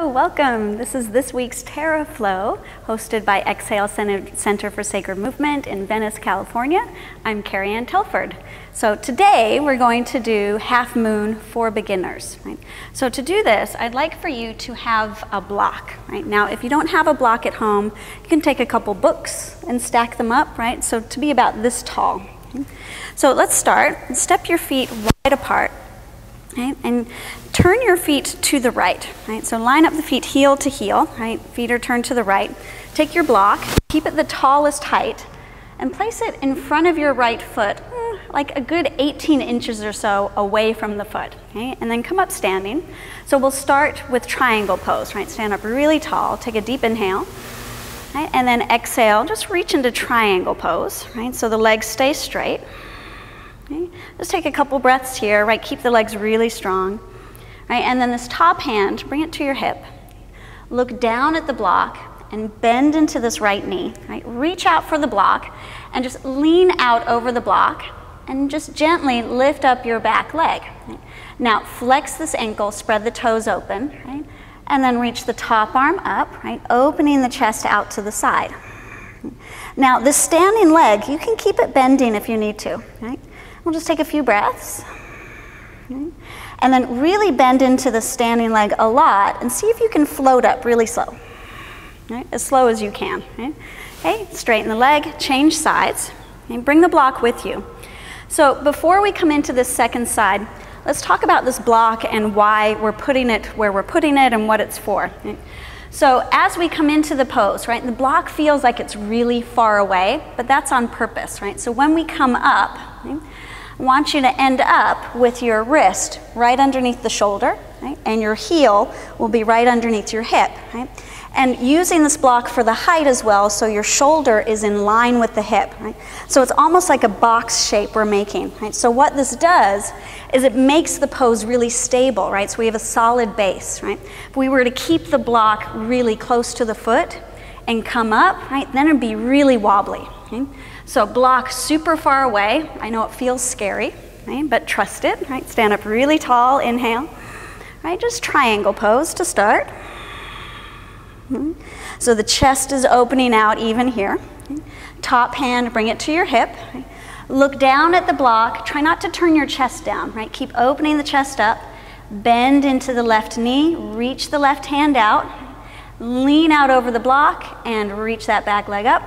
Welcome. This is this week's Terra Flow, hosted by Exhale Center for Sacred Movement in Venice, California. I'm Keri-Anne Telford. So today we're going to do Half Moon for beginners. Right? So to do this, I'd like for you to have a block. Right? Now, if you don't have a block at home, you can take a couple books and stack them up. Right? So to be about this tall. Okay? So let's start. Step your feet wide apart. Right? And turn your feet to the right. Right? So line up the feet heel to heel. Right? Feet are turned to the right. Take your block, keep it the tallest height, and place it in front of your right foot, like a good 18 inches or so away from the foot. Okay? And then come up standing. So we'll start with triangle pose. Right? Stand up really tall. Take a deep inhale. Right? And then exhale. Just reach into triangle pose. Right? So the legs stay straight. Okay. Just take a couple breaths here, right? Keep the legs really strong. Right? And then this top hand, bring it to your hip. Look down at the block and bend into this right knee. Right? Reach out for the block and just lean out over the block and just gently lift up your back leg. Right? Now flex this ankle, spread the toes open, right? And then reach the top arm up, right? Opening the chest out to the side. Now this standing leg, you can keep it bending if you need to. Right? We'll just take a few breaths. Okay. And then really bend into the standing leg a lot and see if you can float up really slow. Right? As slow as you can. Right? Okay, straighten the leg, change sides, and bring the block with you. So before we come into this second side, let's talk about this block and why we're putting it where we're putting it and what it's for. Right? So as we come into the pose, right, the block feels like it's really far away, but that's on purpose, right? So when we come up, right, I want you to end up with your wrist right underneath the shoulder, right? And your heel will be right underneath your hip. Right? And using this block for the height as well, so your shoulder is in line with the hip. Right? So it's almost like a box shape we're making. Right? So what this does is it makes the pose really stable. Right? So we have a solid base. Right? If we were to keep the block really close to the foot and come up, right, then it'd be really wobbly. Okay? So block super far away. I know it feels scary, right? But trust it. Right? Stand up really tall, inhale. Right? Just triangle pose to start. So the chest is opening out even here. Top hand, bring it to your hip. Look down at the block. Try not to turn your chest down. Right? Keep opening the chest up. Bend into the left knee. Reach the left hand out. Lean out over the block and reach that back leg up.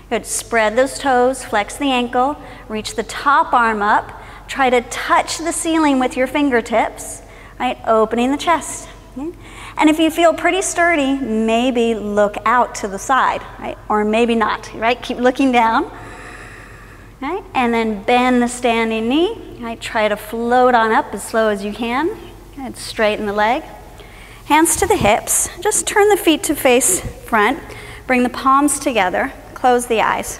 Good. Spread those toes, flex the ankle, reach the top arm up. Try to touch the ceiling with your fingertips, right? Opening the chest. Okay? And if you feel pretty sturdy, maybe look out to the side, right? Or maybe not, right? Keep looking down. Right? And then bend the standing knee. Right? Try to float on up as slow as you can. Good. Straighten the leg. Hands to the hips. Just turn the feet to face front. Bring the palms together. Close the eyes.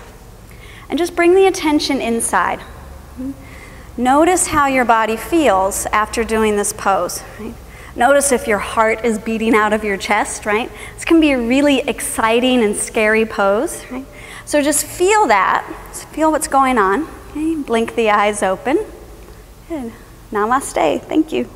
And just bring the attention inside. Notice how your body feels after doing this pose. Right? Notice if your heart is beating out of your chest, right? This can be a really exciting and scary pose, right? So just feel that. Just feel what's going on. Okay? Blink the eyes open. Good. Namaste. Thank you.